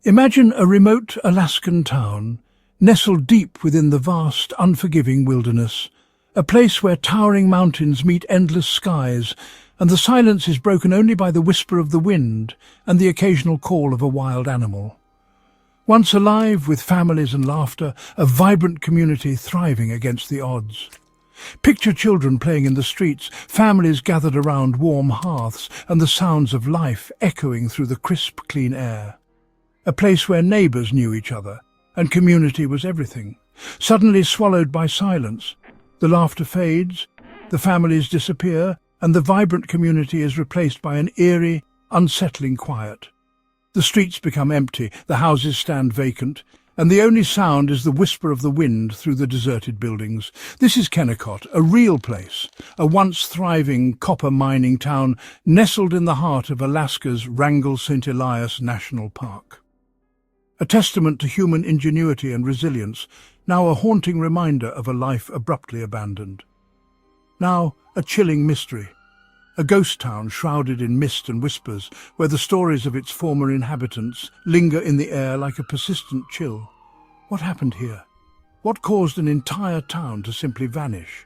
Imagine a remote Alaskan town, nestled deep within the vast, unforgiving wilderness, a place where towering mountains meet endless skies, and the silence is broken only by the whisper of the wind and the occasional call of a wild animal. Once alive with families and laughter, a vibrant community thriving against the odds. Picture children playing in the streets, families gathered around warm hearths, and the sounds of life echoing through the crisp, clean air. A place where neighbours knew each other, and community was everything. Suddenly swallowed by silence, the laughter fades, the families disappear, and the vibrant community is replaced by an eerie, unsettling quiet. The streets become empty, the houses stand vacant, and the only sound is the whisper of the wind through the deserted buildings. This is Kennecott, a real place, a once thriving copper mining town nestled in the heart of Alaska's Wrangell St. Elias National Park. A testament to human ingenuity and resilience, now a haunting reminder of a life abruptly abandoned. Now a chilling mystery, a ghost town shrouded in mist and whispers, where the stories of its former inhabitants linger in the air like a persistent chill. What happened here? What caused an entire town to simply vanish?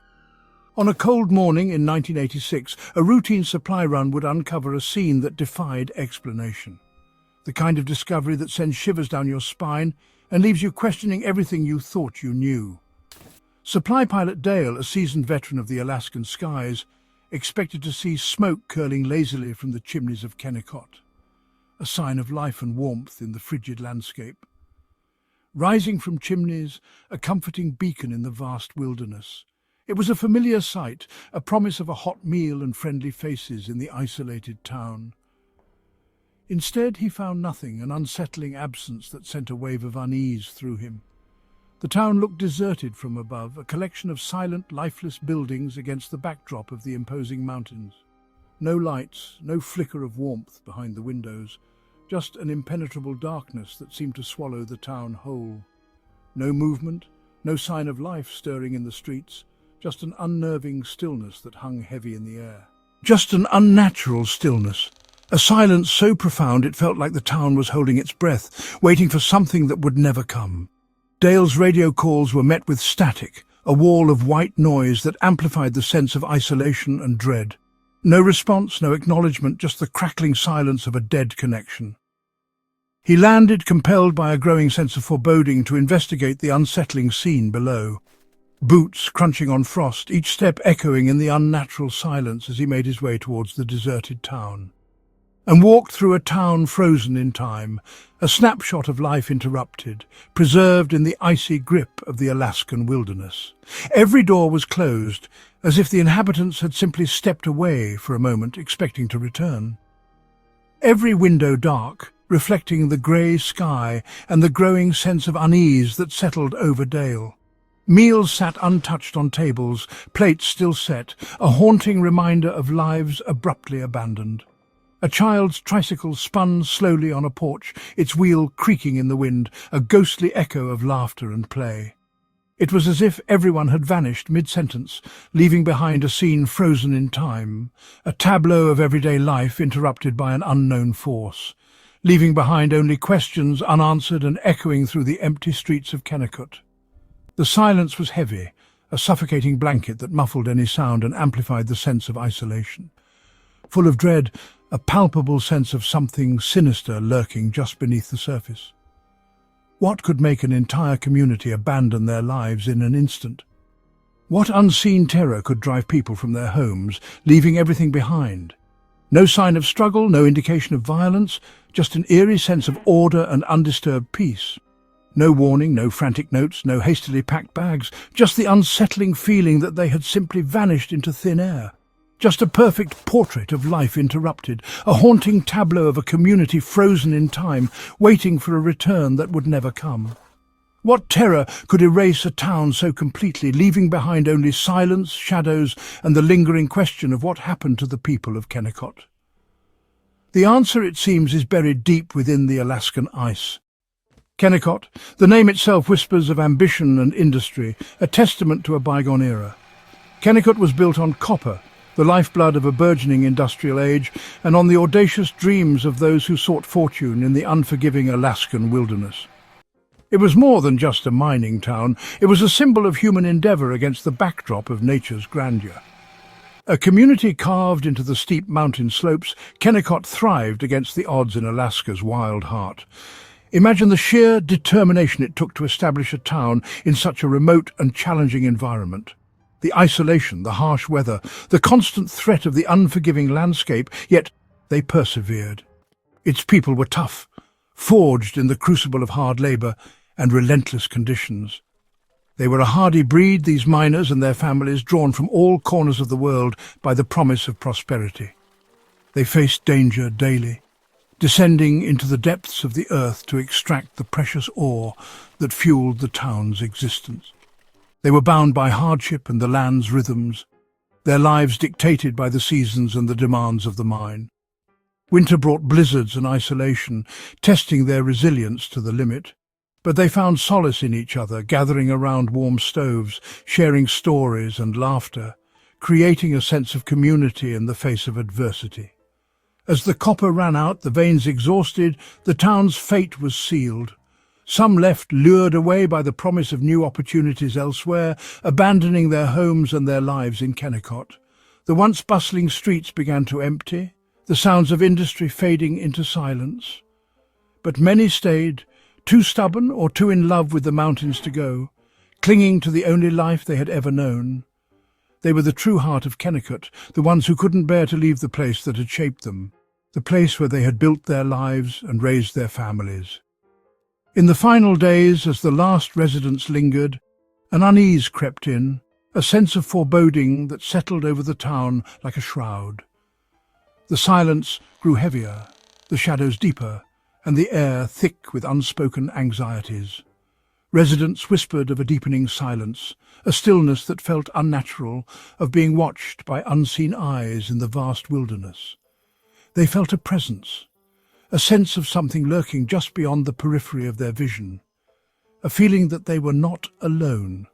On a cold morning in 1986, a routine supply run would uncover a scene that defied explanation. The kind of discovery that sends shivers down your spine and leaves you questioning everything you thought you knew. Supply pilot Dale, a seasoned veteran of the Alaskan skies, expected to see smoke curling lazily from the chimneys of Kennecott, a sign of life and warmth in the frigid landscape. Rising from chimneys, a comforting beacon in the vast wilderness. It was a familiar sight, a promise of a hot meal and friendly faces in the isolated town. Instead, he found nothing, an unsettling absence that sent a wave of unease through him. The town looked deserted from above, a collection of silent, lifeless buildings against the backdrop of the imposing mountains. No lights, no flicker of warmth behind the windows, just an impenetrable darkness that seemed to swallow the town whole. No movement, no sign of life stirring in the streets, just an unnerving stillness that hung heavy in the air. Just an unnatural stillness. A silence so profound it felt like the town was holding its breath, waiting for something that would never come. Dale's radio calls were met with static, a wall of white noise that amplified the sense of isolation and dread. No response, no acknowledgement, just the crackling silence of a dead connection. He landed, compelled by a growing sense of foreboding, to investigate the unsettling scene below. Boots crunching on frost, each step echoing in the unnatural silence as he made his way towards the deserted town. And walked through a town frozen in time, a snapshot of life interrupted, preserved in the icy grip of the Alaskan wilderness. Every door was closed, as if the inhabitants had simply stepped away for a moment, expecting to return. Every window dark, reflecting the grey sky and the growing sense of unease that settled over Dale. Meals sat untouched on tables, plates still set, a haunting reminder of lives abruptly abandoned. A child's tricycle spun slowly on a porch, its wheel creaking in the wind, a ghostly echo of laughter and play. It was as if everyone had vanished mid-sentence, leaving behind a scene frozen in time, a tableau of everyday life interrupted by an unknown force, leaving behind only questions unanswered and echoing through the empty streets of Kennecott. The silence was heavy, a suffocating blanket that muffled any sound and amplified the sense of isolation. Full of dread, a palpable sense of something sinister lurking just beneath the surface. What could make an entire community abandon their lives in an instant? What unseen terror could drive people from their homes, leaving everything behind? No sign of struggle, no indication of violence, just an eerie sense of order and undisturbed peace. No warning, no frantic notes, no hastily packed bags, just the unsettling feeling that they had simply vanished into thin air. Just a perfect portrait of life interrupted, a haunting tableau of a community frozen in time, waiting for a return that would never come. What terror could erase a town so completely, leaving behind only silence, shadows, and the lingering question of what happened to the people of Kennecott? The answer, it seems, is buried deep within the Alaskan ice. Kennecott, the name itself whispers of ambition and industry, a testament to a bygone era. Kennecott was built on copper, the lifeblood of a burgeoning industrial age, and on the audacious dreams of those who sought fortune in the unforgiving Alaskan wilderness. It was more than just a mining town. It was a symbol of human endeavor against the backdrop of nature's grandeur. A community carved into the steep mountain slopes, Kennecott thrived against the odds in Alaska's wild heart. Imagine the sheer determination it took to establish a town in such a remote and challenging environment. The isolation, the harsh weather, the constant threat of the unforgiving landscape, yet they persevered. Its people were tough, forged in the crucible of hard labor and relentless conditions. They were a hardy breed, these miners and their families, drawn from all corners of the world by the promise of prosperity. They faced danger daily, descending into the depths of the earth to extract the precious ore that fueled the town's existence. They were bound by hardship and the land's rhythms, their lives dictated by the seasons and the demands of the mine. Winter brought blizzards and isolation, testing their resilience to the limit. But they found solace in each other, gathering around warm stoves, sharing stories and laughter, creating a sense of community in the face of adversity. As the copper ran out, the veins exhausted, the town's fate was sealed. Some left lured away by the promise of new opportunities elsewhere, abandoning their homes and their lives in Kennecott. The once bustling streets began to empty, the sounds of industry fading into silence. But many stayed, too stubborn or too in love with the mountains to go, clinging to the only life they had ever known. They were the true heart of Kennecott, the ones who couldn't bear to leave the place that had shaped them, the place where they had built their lives and raised their families. In the final days, as the last residents lingered, an unease crept in, a sense of foreboding that settled over the town like a shroud. The silence grew heavier, the shadows deeper, and the air thick with unspoken anxieties. Residents whispered of a deepening silence, a stillness that felt unnatural, of being watched by unseen eyes in the vast wilderness. They felt a presence, a sense of something lurking just beyond the periphery of their vision, a feeling that they were not alone.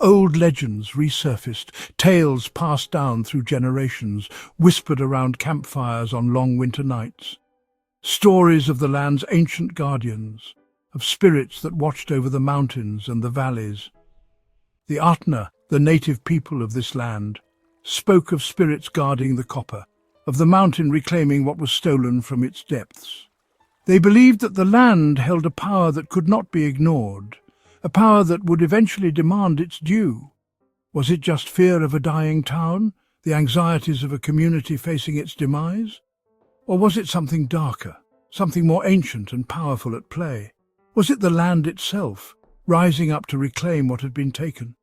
Old legends resurfaced, tales passed down through generations, whispered around campfires on long winter nights. Stories of the land's ancient guardians, of spirits that watched over the mountains and the valleys. The Atna, the native people of this land, spoke of spirits guarding the copper, of the mountain reclaiming what was stolen from its depths. They believed that the land held a power that could not be ignored, a power that would eventually demand its due. Was it just fear of a dying town, the anxieties of a community facing its demise? Or was it something darker, something more ancient and powerful at play? Was it the land itself, rising up to reclaim what had been taken?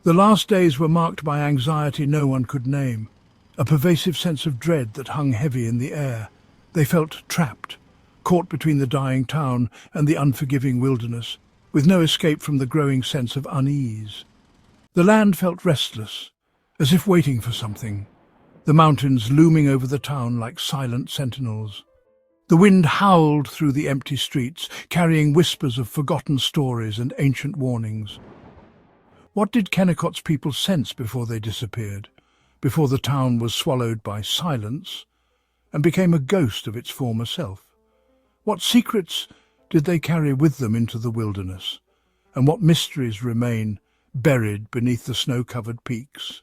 The last days were marked by anxiety no one could name, a pervasive sense of dread that hung heavy in the air. They felt trapped, caught between the dying town and the unforgiving wilderness, with no escape from the growing sense of unease. The land felt restless, as if waiting for something, the mountains looming over the town like silent sentinels. The wind howled through the empty streets, carrying whispers of forgotten stories and ancient warnings. What did Kennecott's people sense before they disappeared, before the town was swallowed by silence and became a ghost of its former self? What secrets did they carry with them into the wilderness, and what mysteries remain buried beneath the snow-covered peaks?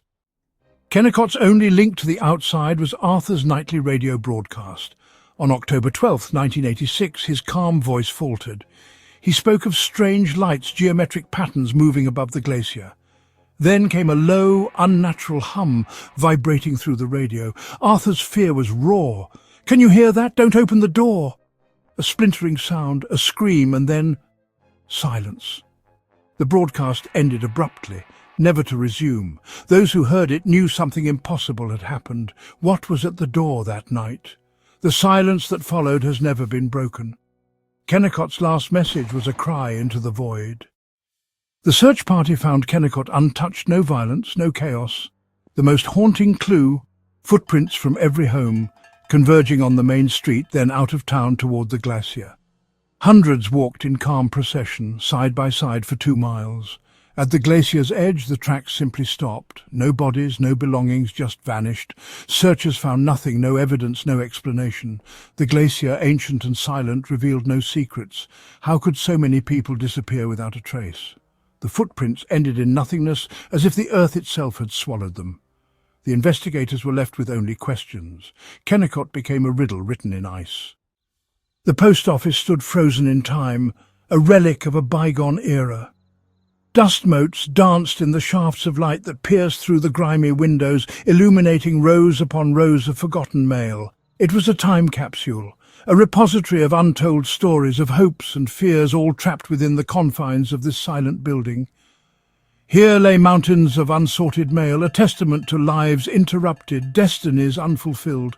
Kennecott's only link to the outside was Arthur's nightly radio broadcast. On October 12, 1986, his calm voice faltered. He spoke of strange lights, geometric patterns moving above the glacier. Then came a low, unnatural hum vibrating through the radio. Arthur's fear was raw. "Can you hear that? Don't open the door!" A splintering sound, a scream, and then silence. The broadcast ended abruptly, never to resume. Those who heard it knew something impossible had happened. What was at the door that night? The silence that followed has never been broken. Kennecott's last message was a cry into the void. The search party found Kennecott untouched, no violence, no chaos. The most haunting clue, footprints from every home, converging on the main street, then out of town toward the glacier. Hundreds walked in calm procession, side by side for 2 miles, At the glacier's edge, the tracks simply stopped. No bodies, no belongings, just vanished. Searchers found nothing, no evidence, no explanation. The glacier, ancient and silent, revealed no secrets. How could so many people disappear without a trace? The footprints ended in nothingness, as if the earth itself had swallowed them. The investigators were left with only questions. Kennecott became a riddle written in ice. The post office stood frozen in time, a relic of a bygone era. Dust motes danced in the shafts of light that pierced through the grimy windows, illuminating rows upon rows of forgotten mail. It was a time capsule, a repository of untold stories, of hopes and fears, all trapped within the confines of this silent building. Here lay mountains of unsorted mail, a testament to lives interrupted, destinies unfulfilled.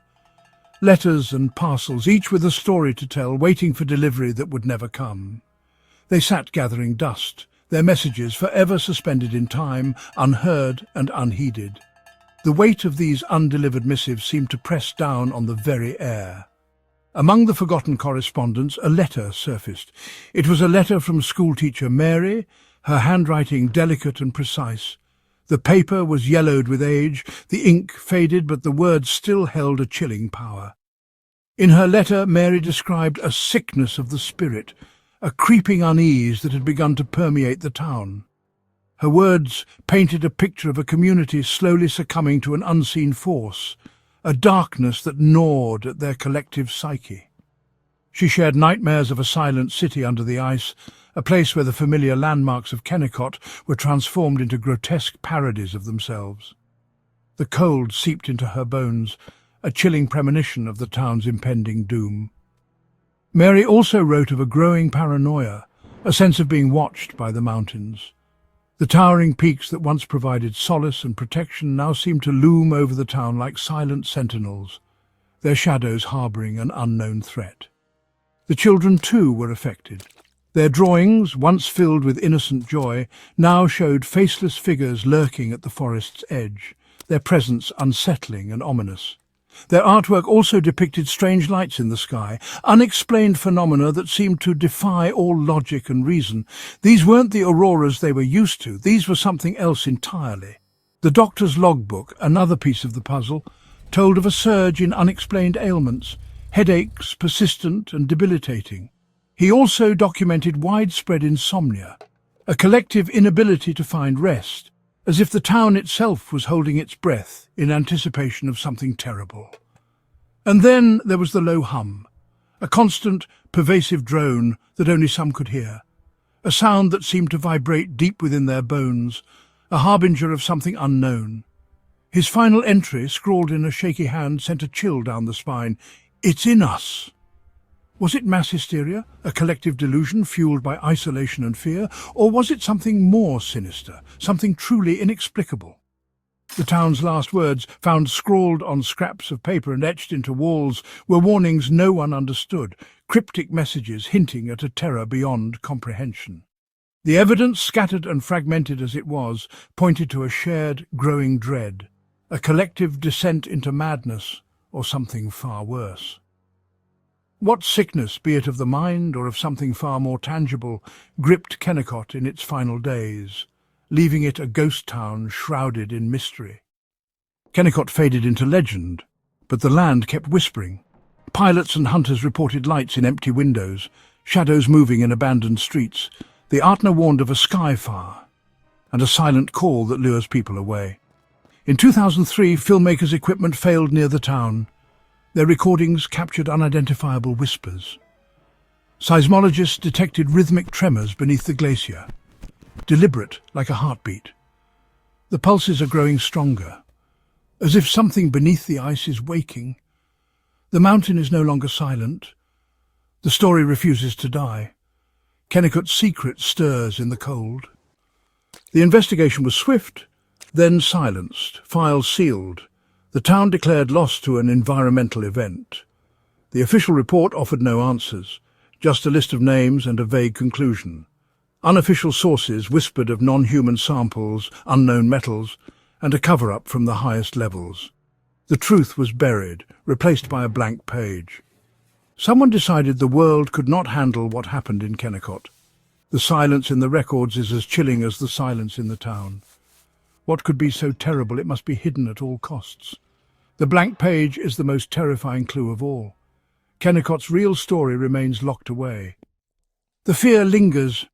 Letters and parcels, each with a story to tell, waiting for delivery that would never come. They sat gathering dust, their messages forever suspended in time, unheard and unheeded. The weight of these undelivered missives seemed to press down on the very air. Among the forgotten correspondence, a letter surfaced. It was a letter from schoolteacher Mary, her handwriting delicate and precise. The paper was yellowed with age, the ink faded, but the words still held a chilling power. In her letter, Mary described a sickness of the spirit, a creeping unease that had begun to permeate the town. Her words painted a picture of a community slowly succumbing to an unseen force, a darkness that gnawed at their collective psyche. She shared nightmares of a silent city under the ice, a place where the familiar landmarks of Kennecott were transformed into grotesque parodies of themselves. The cold seeped into her bones, a chilling premonition of the town's impending doom. Mary also wrote of a growing paranoia, a sense of being watched by the mountains. The towering peaks that once provided solace and protection now seemed to loom over the town like silent sentinels, their shadows harbouring an unknown threat. The children, too, were affected. Their drawings, once filled with innocent joy, now showed faceless figures lurking at the forest's edge, their presence unsettling and ominous. Their artwork also depicted strange lights in the sky, unexplained phenomena that seemed to defy all logic and reason. These weren't the auroras they were used to, these were something else entirely. The doctor's logbook, another piece of the puzzle, told of a surge in unexplained ailments, headaches persistent and debilitating. He also documented widespread insomnia, a collective inability to find rest, as if the town itself was holding its breath in anticipation of something terrible. And then there was the low hum, a constant, pervasive drone that only some could hear, a sound that seemed to vibrate deep within their bones, a harbinger of something unknown. His final entry, scrawled in a shaky hand, sent a chill down the spine. "It's in us." Was it mass hysteria, a collective delusion fueled by isolation and fear, or was it something more sinister, something truly inexplicable? The town's last words, found scrawled on scraps of paper and etched into walls, were warnings no one understood, cryptic messages hinting at a terror beyond comprehension. The evidence, scattered and fragmented as it was, pointed to a shared, growing dread, a collective descent into madness, or something far worse. What sickness, be it of the mind or of something far more tangible, gripped Kennecott in its final days, leaving it a ghost town shrouded in mystery? Kennecott faded into legend, but the land kept whispering. Pilots and hunters reported lights in empty windows, shadows moving in abandoned streets. The Artner warned of a sky fire, and a silent call that lures people away. In 2003, filmmakers' equipment failed near the town. Their recordings captured unidentifiable whispers. Seismologists detected rhythmic tremors beneath the glacier, deliberate like a heartbeat. The pulses are growing stronger, as if something beneath the ice is waking. The mountain is no longer silent. The story refuses to die. Kennecott's secret stirs in the cold. The investigation was swift, then silenced, files sealed. The town declared loss to an environmental event. The official report offered no answers, just a list of names and a vague conclusion. Unofficial sources whispered of non-human samples, unknown metals, and a cover-up from the highest levels. The truth was buried, replaced by a blank page. Someone decided the world could not handle what happened in Kennecott. The silence in the records is as chilling as the silence in the town. What could be so terrible? It must be hidden at all costs. The blank page is the most terrifying clue of all. Kennicott's real story remains locked away. The fear lingers.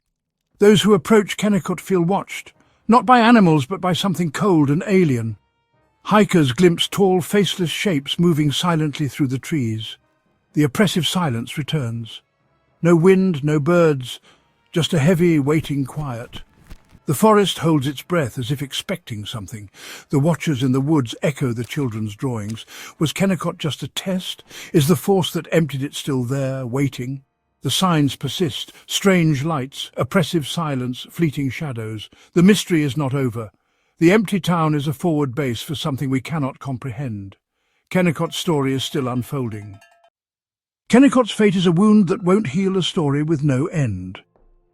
Those who approach Kennicott feel watched, not by animals but by something cold and alien. Hikers glimpse tall, faceless shapes moving silently through the trees. The oppressive silence returns. No wind, no birds, just a heavy, waiting quiet. The forest holds its breath as if expecting something. The watchers in the woods echo the children's drawings. Was Kennicott just a test? Is the force that emptied it still there, waiting? The signs persist. Strange lights, oppressive silence, fleeting shadows. The mystery is not over. The empty town is a forward base for something we cannot comprehend. Kennicott's story is still unfolding. Kennicott's fate is a wound that won't heal, a story with no end.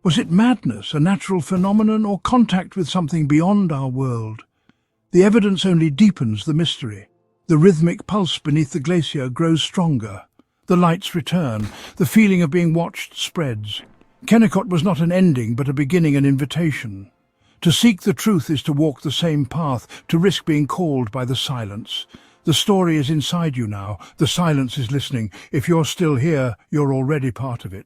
Was it madness, a natural phenomenon, or contact with something beyond our world? The evidence only deepens the mystery. The rhythmic pulse beneath the glacier grows stronger. The lights return. The feeling of being watched spreads. Kennicott was not an ending, but a beginning, an invitation. To seek the truth is to walk the same path, to risk being called by the silence. The story is inside you now. The silence is listening. If you're still here, you're already part of it.